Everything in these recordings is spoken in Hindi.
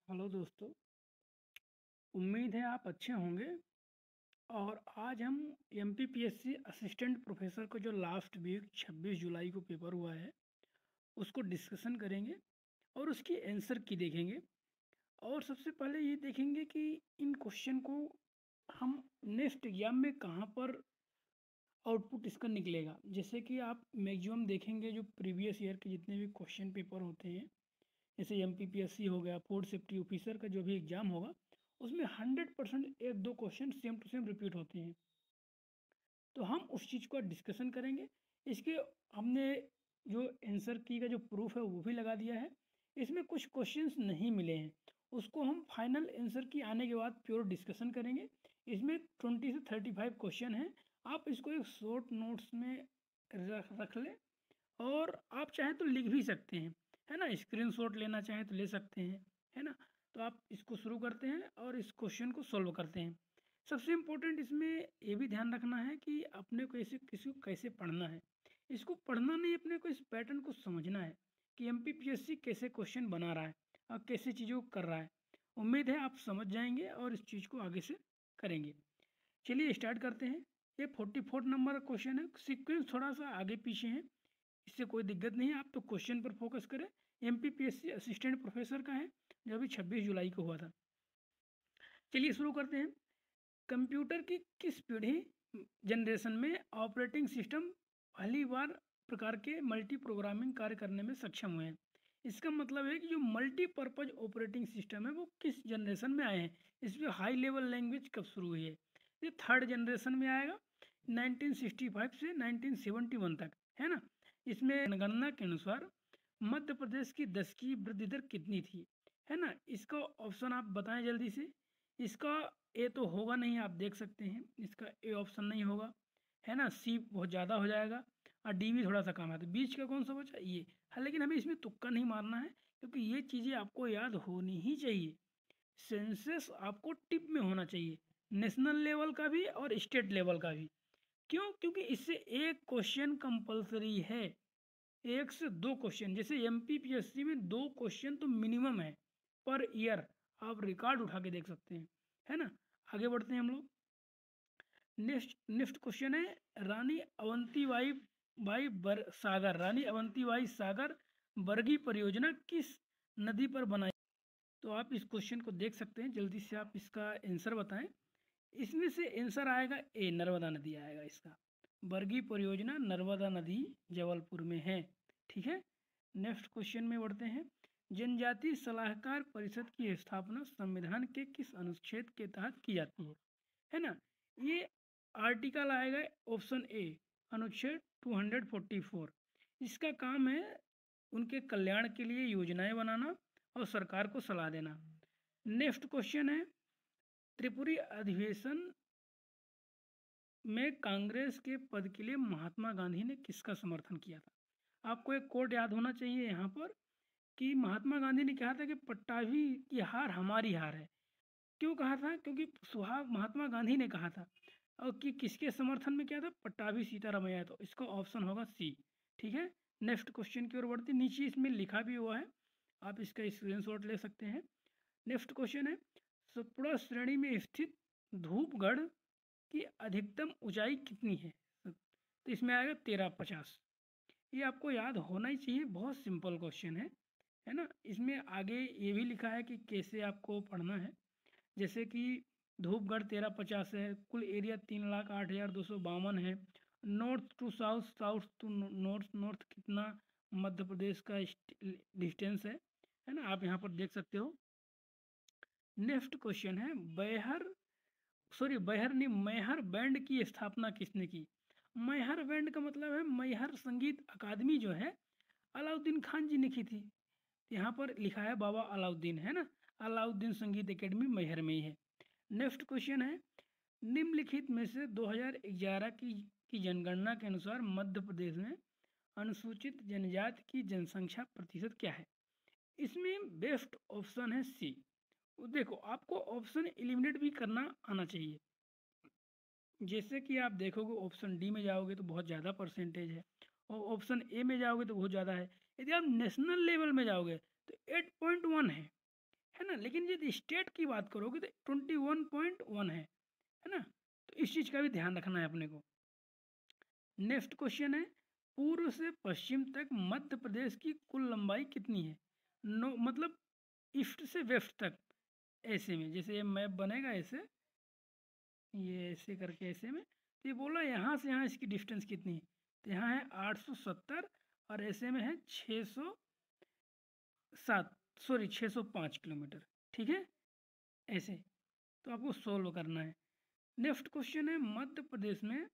हेलो दोस्तों। उम्मीद है आप अच्छे होंगे। और आज हम एमपीपीएससी असिस्टेंट प्रोफेसर को जो लास्ट वीक 26 जुलाई को पेपर हुआ है उसको डिस्कशन करेंगे और उसकी आंसर की देखेंगे। और सबसे पहले ये देखेंगे कि इन क्वेश्चन को हम नेक्स्ट एग्जाम में कहाँ पर आउटपुट इसका निकलेगा। जैसे कि आप मैक्सिमम देखेंगे जो प्रीवियस ईयर के जितने भी क्वेश्चन पेपर होते हैं, जैसे एमपीपीएससी हो गया, फूड सेफ्टी ऑफिसर का जो भी एग्ज़ाम होगा, उसमें 100% एक दो question same to same repeat होते हैं। तो हम उस चीज़ को डिस्कशन करेंगे। इसके हमने जो आंसर की का जो प्रूफ है वो भी लगा दिया है। इसमें कुछ क्वेश्चंस नहीं मिले हैं, उसको हम फाइनल आंसर की आने के बाद प्योर डिस्कशन करेंगे। इसमें 20 से 35 क्वेश्चन हैं। आप इसको एक शॉर्ट नोट्स में रख लें और आप चाहें तो लिख भी सकते हैं, है ना। स्क्रीनशॉट लेना चाहें तो ले सकते हैं, है ना। तो आप इसको शुरू करते हैं और इस क्वेश्चन को सॉल्व करते हैं। सबसे इम्पोर्टेंट इसमें ये भी ध्यान रखना है कि अपने को ऐसे किसी को कैसे पढ़ना है। इसको पढ़ना नहीं, अपने को इस पैटर्न को समझना है कि एमपीपीएससी कैसे क्वेश्चन बना रहा है और कैसे चीज़ों को कर रहा है। उम्मीद है आप समझ जाएंगे और इस चीज़ को आगे से करेंगे। चलिए स्टार्ट करते हैं। ये 44 नंबर का क्वेश्चन है। सीक्वेंस थोड़ा सा आगे पीछे है, इससे कोई दिक्कत नहीं है। आप तो क्वेश्चन पर फोकस करें। एमपीपीएससी असिस्टेंट प्रोफेसर का है, जो अभी 26 जुलाई को हुआ था। चलिए शुरू करते हैं। कंप्यूटर की किस पीढ़ी जनरेशन में ऑपरेटिंग सिस्टम पहली बार प्रकार के मल्टी प्रोग्रामिंग कार्य करने में सक्षम हुए हैं। इसका मतलब है कि जो मल्टीपर्पज ऑपरेटिंग सिस्टम है वो किस जनरेशन में आए हैं। इसमें हाई लेवल लैंग्वेज कब शुरू हुई है? ये थर्ड जनरेशन में आएगा, 1965 से 1971 तक, है ना। इसमें जनगणना के अनुसार मध्य प्रदेश की 10 की वृद्धि दर कितनी थी, है ना। इसका ऑप्शन आप बताएं जल्दी से। इसका ए तो होगा नहीं, आप देख सकते हैं इसका ए ऑप्शन नहीं होगा, है ना। सी बहुत ज़्यादा हो जाएगा और डी भी थोड़ा सा कम है, तो बीच का कौन सा बचा ये। हाँ, लेकिन हमें इसमें तुक्का नहीं मारना है क्योंकि ये चीज़ें आपको याद होनी ही चाहिए। सेंसस आपको टिप में होना चाहिए, नेशनल लेवल का भी और स्टेट लेवल का भी। क्यों? क्योंकि इससे एक क्वेश्चन कंपलसरी है, एक से दो क्वेश्चन। जैसे एमपीपीएससी में दो क्वेश्चन तो मिनिमम है पर ईयर, आप रिकॉर्ड उठा के देख सकते हैं, है ना। आगे बढ़ते हैं हम लोग। नेक्स्ट नेक्स्ट क्वेश्चन है, रानी अवंतीबाई सागर, रानी अवंतीबाई सागर बरगी परियोजना किस नदी पर बनाई? तो आप इस क्वेश्चन को देख सकते हैं, जल्दी से आप इसका आंसर बताएं। इसमें से आंसर आएगा ए, नर्मदा नदी आएगा इसका। बरगी परियोजना नर्मदा नदी जबलपुर में है, ठीक है। नेक्स्ट क्वेश्चन में बढ़ते हैं। जनजातीय सलाहकार परिषद की स्थापना संविधान के किस अनुच्छेद के तहत की जाती है ना। ये आर्टिकल आएगा ऑप्शन ए, अनुच्छेद 244। इसका काम है उनके कल्याण के लिए योजनाएं बनाना और सरकार को सलाह देना। नेक्स्ट क्वेश्चन है, त्रिपुरी अधिवेशन में कांग्रेस के पद के लिए महात्मा गांधी ने किसका समर्थन किया था? आपको एक कोट याद होना चाहिए यहाँ पर कि महात्मा गांधी ने कहा था कि पट्टाभी की हार हमारी हार है। क्यों कहा था? क्योंकि सुहाग महात्मा गांधी ने कहा था। और कि किसके समर्थन में किया था? पट्टाभी सीतारामैया। तो इसका ऑप्शन होगा सी, ठीक है। नेक्स्ट क्वेश्चन की ओर बढ़ते, नीचे इसमें लिखा भी हुआ है, आप इसका स्क्रीनशॉट ले सकते हैं। नेक्स्ट क्वेश्चन है, सतपुड़ा श्रेणी में स्थित धूपगढ़ की अधिकतम ऊंचाई कितनी है? तो इसमें आएगा 1350। ये आपको याद होना ही चाहिए, बहुत सिंपल क्वेश्चन है ना। इसमें आगे ये भी लिखा है कि कैसे आपको पढ़ना है। जैसे कि धूपगढ़ 1350 है, कुल एरिया 3,08,252 है। North to south, south to north, north कितना मध्य प्रदेश का डिस्टेंस है ना, आप यहाँ पर देख सकते हो। नेक्स्ट क्वेश्चन है, बैहर नहीं, मैहर बैंड की स्थापना किसने की? मैहर बैंड का मतलब है मैहर संगीत अकादमी जो है, अलाउद्दीन खान जी ने की थी। यहाँ पर लिखा है बाबा अलाउद्दीन, है ना। अलाउद्दीन संगीत एकेडमी मैहर में ही है। नेक्स्ट क्वेश्चन है, निम्नलिखित में से 2011 की जनगणना के अनुसार मध्य प्रदेश में अनुसूचित जनजाति की जनसंख्या प्रतिशत क्या है? इसमें बेस्ट ऑप्शन है सी। देखो, आपको ऑप्शन एलिमिनेट भी करना आना चाहिए। जैसे कि आप देखोगे ऑप्शन डी में जाओगे तो बहुत ज़्यादा परसेंटेज है, और ऑप्शन ए में जाओगे तो बहुत ज़्यादा है। यदि आप नेशनल लेवल में जाओगे तो 8.1 है है ना। लेकिन यदि स्टेट की बात करोगे तो 21.1 है ना। तो इस चीज़ का भी ध्यान रखना है अपने को। नेक्स्ट क्वेश्चन है, पूर्व से पश्चिम तक मध्य प्रदेश की कुल लंबाई कितनी है? नो मतलब ईस्ट से वेस्ट तक, ऐसे में जैसे ये मैप बनेगा ऐसे, ये ऐसे करके ऐसे में, तो ये बोला यहाँ से यहाँ इसकी डिस्टेंस कितनी है, तो यहाँ है 870 और ऐसे में है 605 किलोमीटर। ठीक है, ऐसे। तो आपको सोल्व करना है। नेक्स्ट क्वेश्चन है, मध्य प्रदेश में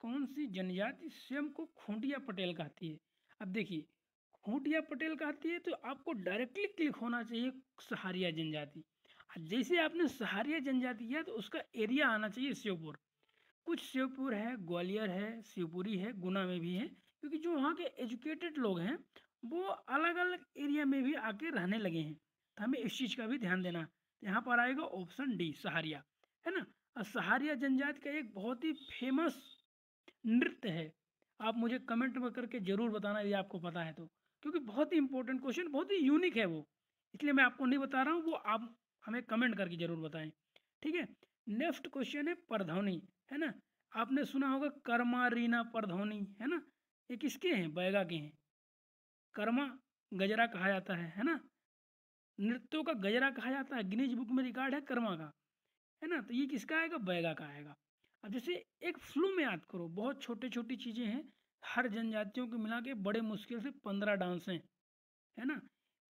कौन सी जनजाति स्वयं को खूंटिया पटेल कहती है? अब देखिए, खूंटिया पटेल कहती है तो आपको डायरेक्टली क्लिक होना चाहिए सहारिया जनजाति। जैसे आपने सहारिया जनजाति किया तो उसका एरिया आना चाहिए श्योपुर। कुछ श्योपुर है, ग्वालियर है, शिवपुरी है, गुना में भी है, क्योंकि जो वहाँ के एजुकेटेड लोग हैं वो अलग अलग एरिया में भी आके रहने लगे हैं। तो हमें इस चीज़ का भी ध्यान देना। यहाँ पर आएगा ऑप्शन डी, सहारिया, है ना। और सहारिया जनजाति का एक बहुत ही फेमस नृत्य है। आप मुझे कमेंट में करके ज़रूर बताना यदि आपको पता है तो, क्योंकि बहुत ही इंपॉर्टेंट क्वेश्चन, बहुत ही यूनिक है वो, इसलिए मैं आपको नहीं बता रहा हूँ, वो आप हमें कमेंट करके ज़रूर बताएं। ठीक है। नेक्स्ट क्वेश्चन है परधौनी, है ना। आपने सुना होगा कर्मा रीना परधौनी, है ना। ये किसके हैं? बैगा के हैं। कर्मा गजरा कहा जाता है ना। नृत्यों का गजरा कहा जाता है, गिनीज बुक में रिकॉर्ड है कर्मा का, है ना। तो ये किसका आएगा? बैगा का आएगा। अब जैसे एक फ्लो में याद करो, बहुत छोटी छोटी चीज़ें हैं, हर जनजातियों को मिला के बड़े मुश्किल से 15 डांस हैं, है ना।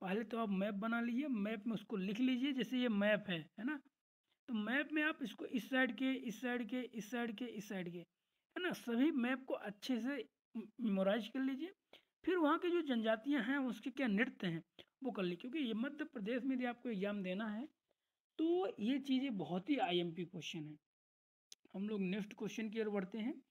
पहले तो आप मैप बना लीजिए, मैप में उसको लिख लीजिए, जैसे ये मैप है ना। तो मैप में आप इसको इस साइड के, इस साइड के, इस साइड के, इस साइड के, है ना, सभी मैप को अच्छे से मेमोराइज कर लीजिए। फिर वहाँ की जो जनजातियाँ हैं उसके क्या नृत्य हैं वो कर लीजिए, क्योंकि ये मध्य प्रदेश में यदि आपको एग्जाम देना है तो ये चीज़ें बहुत ही आईएमपी क्वेश्चन है। हम लोग नेक्स्ट क्वेश्चन की ओर बढ़ते हैं।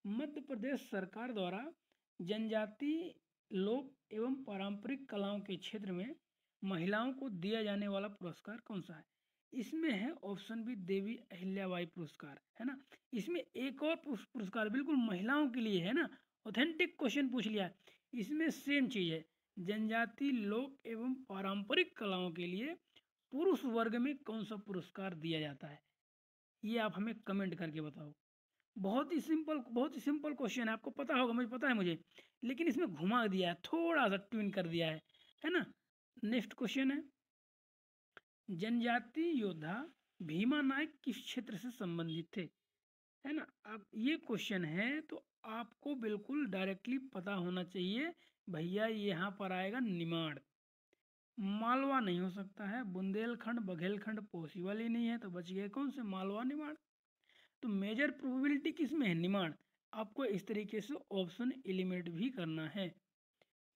मध्य प्रदेश सरकार द्वारा जनजाति लोक एवं पारंपरिक कलाओं के क्षेत्र में महिलाओं को दिया जाने वाला पुरस्कार कौन सा है? इसमें है ऑप्शन बी, देवी अहिल्याबाई पुरस्कार, है ना। इसमें एक और पुरस्कार बिल्कुल महिलाओं के लिए है ना, ऑथेंटिक क्वेश्चन पूछ लिया। इसमें सेम चीज़ है, जनजाति लोक एवं पारंपरिक कलाओं के लिए पुरुष वर्ग में कौन सा पुरस्कार दिया जाता है? ये आप हमें कमेंट करके बताओ। बहुत ही सिंपल क्वेश्चन है, आपको पता होगा, मुझे पता है मुझे, लेकिन इसमें घुमा दिया है, थोड़ा सा ट्विन कर दिया है ना। नेक्स्ट क्वेश्चन है, जनजाति योद्धा भीमा नायक किस क्षेत्र से संबंधित थे? है ना। अब ये क्वेश्चन है तो आपको बिल्कुल डायरेक्टली पता होना चाहिए भैया, यहाँ पर आएगा निमाड़। मालवा नहीं हो सकता है, बुंदेलखंड बघेलखंड पॉसिबल ही नहीं है, तो बच गए कौन से? मालवा निमाड़। तो मेजर प्रोबेबिलिटी किस में है? निमाड़। आपको इस तरीके से ऑप्शन एलिमिनेट भी करना है।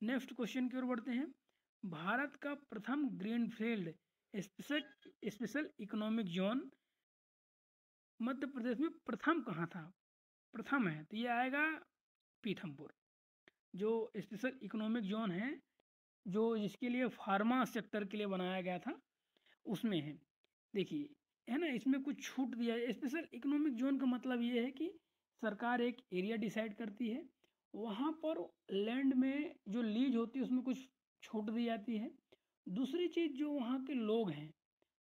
नेक्स्ट क्वेश्चन की ओर बढ़ते हैं। भारत का प्रथम greenfield special special economic zone Madhya Pradesh में प्रथम कहाँ था? प्रथम है तो ये आएगा पीथमपुर। जो स्पेशल इकोनॉमिक जोन है, जो जिसके लिए फार्मा सेक्टर के लिए बनाया गया था, उसमें है। देखिए, है ना, इसमें कुछ छूट दिया है। स्पेशल इकोनॉमिक जोन का मतलब ये है कि सरकार एक एरिया डिसाइड करती है, वहाँ पर लैंड में जो लीज होती है उसमें कुछ छूट दी जाती है। दूसरी चीज़, जो वहाँ के लोग हैं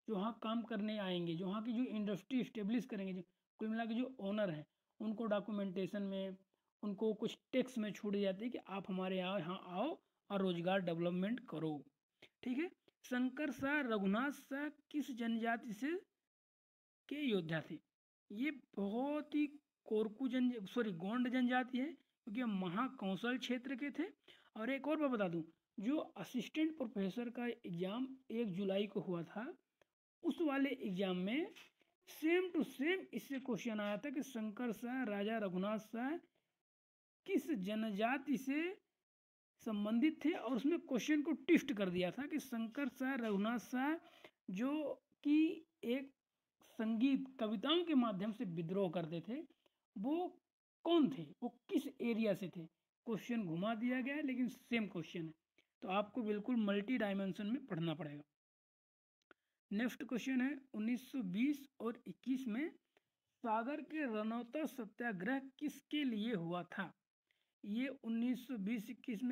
जो वहाँ काम करने आएंगे, जो वहाँ की जो इंडस्ट्री इस्टेब्लिश करेंगे, जो कुल मिला के जो ओनर हैं, उनको डॉक्यूमेंटेशन में, उनको कुछ टैक्स में छूट दी जाती है कि आप हमारे यहाँ आओ और रोजगार डेवलपमेंट करो। ठीक है। शंकर शाह रघुनाथ शाह किस जनजाति से के योद्धा थे? ये बहुत ही गोंड जनजाति है, क्योंकि ये महाकौशल क्षेत्र के थे। और एक और मैं बता दूं, जो असिस्टेंट प्रोफेसर का एग्जाम 1 जुलाई को हुआ था, उस वाले एग्जाम में सेम टू सेम इससे क्वेश्चन आया था कि शंकर शाह राजा रघुनाथ शाह किस जनजाति से संबंधित थे, और उसमें क्वेश्चन को ट्विस्ट कर दिया था कि शंकर शाह रघुनाथ शाह जो कि एक संगीत कविताओं के माध्यम से विद्रोह करते थे, वो कौन थे, वो किस एरिया से थे। क्वेश्चन घुमा दिया गया है लेकिन सेम क्वेश्चन है, तो आपको बिल्कुल मल्टी डायमेंशन में पढ़ना पड़ेगा। नेक्स्ट क्वेश्चन है, 1920 और 21 में सागर के रनौता सत्याग्रह किसके लिए हुआ था? ये 1920-21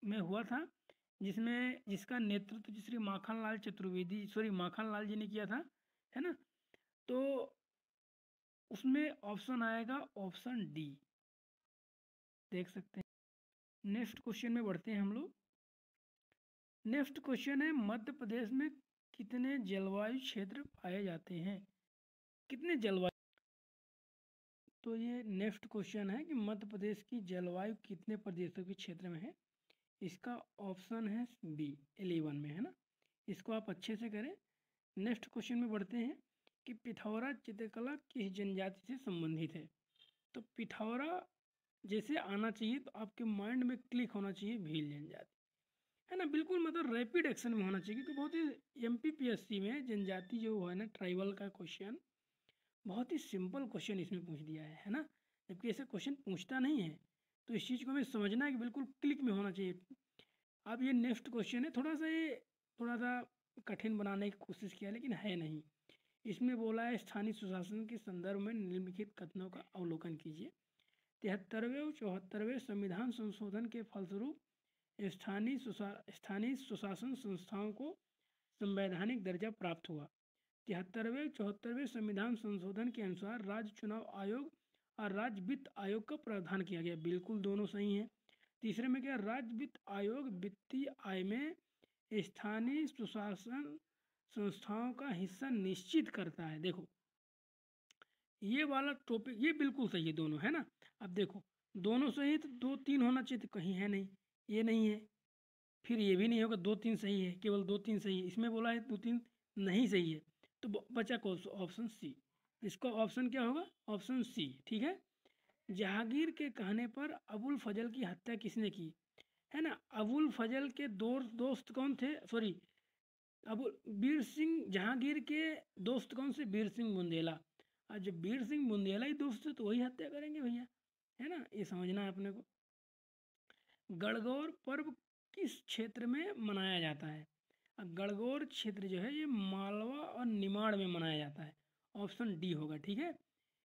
में हुआ था जिसका नेतृत्व श्री माखन लाल जी ने किया था, है ना। तो उसमें ऑप्शन आएगा ऑप्शन डी, देख सकते हैं। नेक्स्ट क्वेश्चन में बढ़ते हैं हम लोग। नेक्स्ट क्वेश्चन है, मध्य प्रदेश में कितने जलवायु क्षेत्र पाए जाते हैं? कितने जलवायु, तो ये नेक्स्ट क्वेश्चन है कि मध्य प्रदेश की जलवायु कितने प्रदेशों के क्षेत्र में है। इसका ऑप्शन है बी, 11 में, है ना। इसको आप अच्छे से करें। नेक्स्ट क्वेश्चन में बढ़ते हैं कि पिथौरा चित्रकला किस जनजाति से संबंधित है। तो पिथौरा जैसे आना चाहिए तो आपके माइंड में क्लिक होना चाहिए भील जनजाति, है ना। बिल्कुल मतलब रैपिड एक्शन में होना चाहिए, क्योंकि बहुत ही MPPSC में जनजाति जो है ना, ट्राइबल का क्वेश्चन बहुत ही सिंपल क्वेश्चन इसमें पूछ दिया है ना। जबकि ऐसे क्वेश्चन पूछता नहीं है, तो इस चीज़ को हमें समझना है कि बिल्कुल क्लिक में होना चाहिए। अब ये नेक्स्ट क्वेश्चन है, थोड़ा सा कठिन बनाने की कोशिश किया, लेकिन है नहीं। इसमें बोला है, स्थानीय सुशासन के संदर्भ में निम्नलिखित कथनों का अवलोकन कीजिए। 73वें और 74वें संविधान संशोधन के फलस्वरूप स्थानीय सुशासन संस्थाओं को संवैधानिक दर्जा प्राप्त हुआ। 73वें 74वें संविधान संशोधन के अनुसार राज्य चुनाव आयोग और राज्य वित्त आयोग का प्रावधान किया गया। बिल्कुल दोनों सही हैं। तीसरे में क्या, राज्य वित्त आयोग वित्तीय आय में स्थानीय सुशासन संस्थाओं का हिस्सा निश्चित करता है। देखो ये वाला टॉपिक ये बिल्कुल सही है, दोनों, है ना। अब देखो दोनों सही है तो 2 3 होना चाहिए, तो कहीं है नहीं, ये नहीं है। फिर ये भी नहीं होगा 2 3 सही है, केवल 2 3 सही है। इसमें बोला है 2 3 नहीं सही है, तो बचा कौन सा, ऑप्शन सी। इसका ऑप्शन क्या होगा, ऑप्शन सी, ठीक है। जहांगीर के कहने पर अबुल फजल की हत्या किसने की, है ना। अबुल फजल के दोस्त कौन थे, सॉरी, अबुल वीर सिंह, जहांगीर के दोस्त कौन से, वीर सिंह बुंदेला। और जब वीर सिंह बुंदेला ही दोस्त थे तो वही हत्या करेंगे भैया, है ना। ये समझना है अपने को। गणगौर पर्व किस क्षेत्र में मनाया जाता है। गणगौर क्षेत्र जो है ये मालवा और निमाड़ में मनाया जाता है। ऑप्शन डी होगा, ठीक है।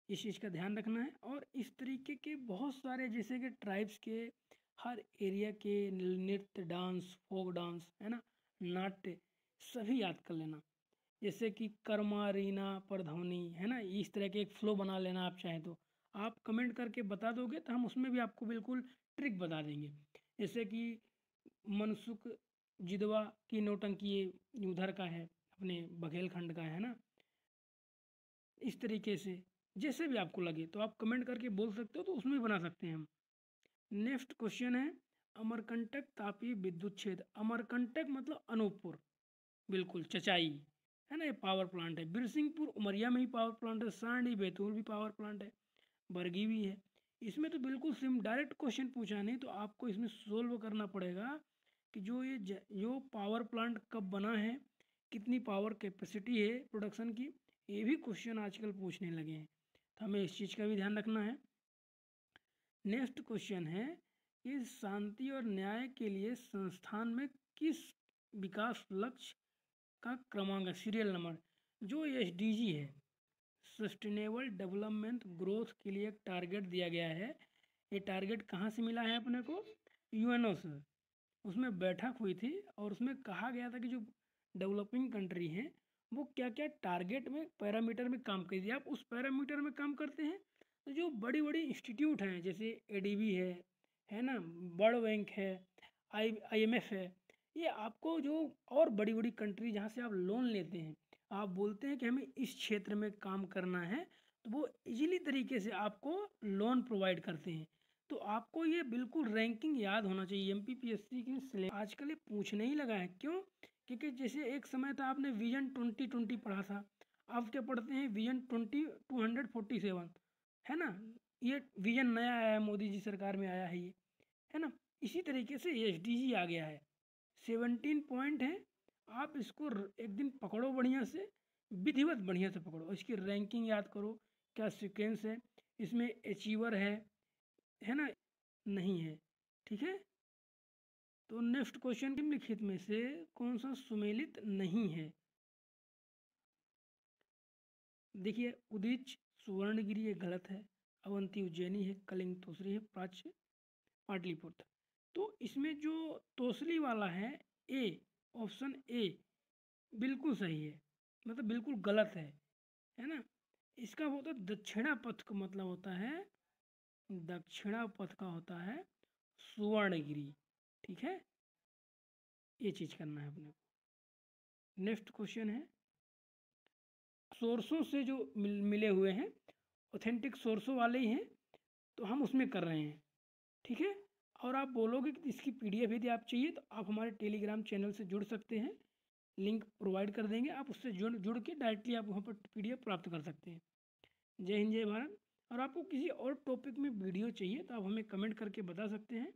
इस चीज़ का ध्यान रखना है। और इस तरीके के बहुत सारे, जैसे कि ट्राइब्स के हर एरिया के नृत्य, डांस, फोक डांस, है ना, नाट्य, सभी याद कर लेना। जैसे कि कर्मा, रीना, परधौनी, है ना, इस तरह के एक फ्लो बना लेना। आप चाहें तो आप कमेंट करके बता दोगे तो हम उसमें भी आपको बिल्कुल ट्रिक बता देंगे। जैसे कि मनसुख जिदवा की नौटंकी उधर का है, अपने बघेलखंड का है ना। इस तरीके से जैसे भी आपको लगे तो आप कमेंट करके बोल सकते हो, तो उसमें भी बना सकते हैं हम। नेक्स्ट क्वेश्चन है, अमरकंटक तापीय विद्युत क्षेत्र। अमरकंटक मतलब अनूपपुर, बिल्कुल चचाई, है ना। ये पावर प्लांट है। बिरसिंहपुर उमरिया में ही पावर प्लांट है। सांडी बैतूल भी पावर प्लांट है, बरगी भी है। इसमें तो बिल्कुल सिम डायरेक्ट क्वेश्चन पूछा नहीं, तो आपको इसमें सोल्व करना पड़ेगा कि जो पावर प्लांट कब बना है, कितनी पावर कैपेसिटी है प्रोडक्शन की, ये भी क्वेश्चन आजकल पूछने लगे हैं, तो हमें इस चीज़ का भी ध्यान रखना है। नेक्स्ट क्वेश्चन है कि शांति और न्याय के लिए संस्थान में किस विकास लक्ष्य का क्रमांक, सीरियल नंबर, जो SDG है, सस्टेनेबल डेवलपमेंट ग्रोथ के लिए एक टारगेट दिया गया है। ये टारगेट कहाँ से मिला है अपने को, UNO से। उसमें बैठक हुई थी और उसमें कहा गया था कि जो डेवलपिंग कंट्री हैं वो क्या क्या टारगेट में, पैरामीटर में काम करिए। आप उस पैरामीटर में काम करते हैं तो जो बड़ी बड़ी इंस्टीट्यूट हैं, जैसे ADB है ना, वर्ल्ड बैंक है, IMF है, ये आपको जो और बड़ी बड़ी कंट्री जहाँ से आप लोन लेते हैं, आप बोलते हैं कि हमें इस क्षेत्र में काम करना है, तो वो इजीली तरीके से आपको लोन प्रोवाइड करते हैं। तो आपको ये बिल्कुल रैंकिंग याद होना चाहिए। MPPSC की सिलेबस आजकल ये पूछने ही लगा है, क्यों, क्योंकि जैसे एक समय था आपने विजन 2020 पढ़ा था, अब क्या पढ़ते हैं, विजन 247, है ना। ये विजन नया आया है, मोदी जी सरकार में आया है ये, है ना। इसी तरीके से SDG आ गया है, 17 पॉइंट है। आप इसको एक दिन पकड़ो बढ़िया से, विधिवत बढ़िया से पकड़ो, इसकी रैंकिंग याद करो, क्या सीक्वेंस है, इसमें अचीवर है ना, नहीं है, ठीक है। तो नेक्स्ट क्वेश्चन, निम्नलिखित में से कौन सा सुमेलित नहीं है। देखिए, उदीच सुवर्णगिरी ये गलत है, अवंती उज्जैनी है, कलिंग दूसरी है, प्राच्य पाटलिपुत्र। तो इसमें जो तोसली वाला है ए, ऑप्शन ए बिल्कुल सही है, मतलब बिल्कुल गलत है ना। इसका होता है दक्षिणा पथ का मतलब होता है, दक्षिणा पथ का होता है सुवर्णगिरी। ठीक है, ये चीज़ करना है अपने को। नेक्स्ट क्वेश्चन है, सोर्सों से जो मिले हुए हैं, ऑथेंटिक सोर्सों वाले ही हैं, तो हम उसमें कर रहे हैं। ठीक है, और आप बोलोगे कि इसकी पीडीएफ यदि आप चाहिए तो आप हमारे टेलीग्राम चैनल से जुड़ सकते हैं, लिंक प्रोवाइड कर देंगे, आप उससे जुड़ के डायरेक्टली आप वहाँ पर पीडीएफ प्राप्त कर सकते हैं। जय हिंद, जय भारत। और आपको किसी और टॉपिक में वीडियो चाहिए तो आप हमें कमेंट करके बता सकते हैं।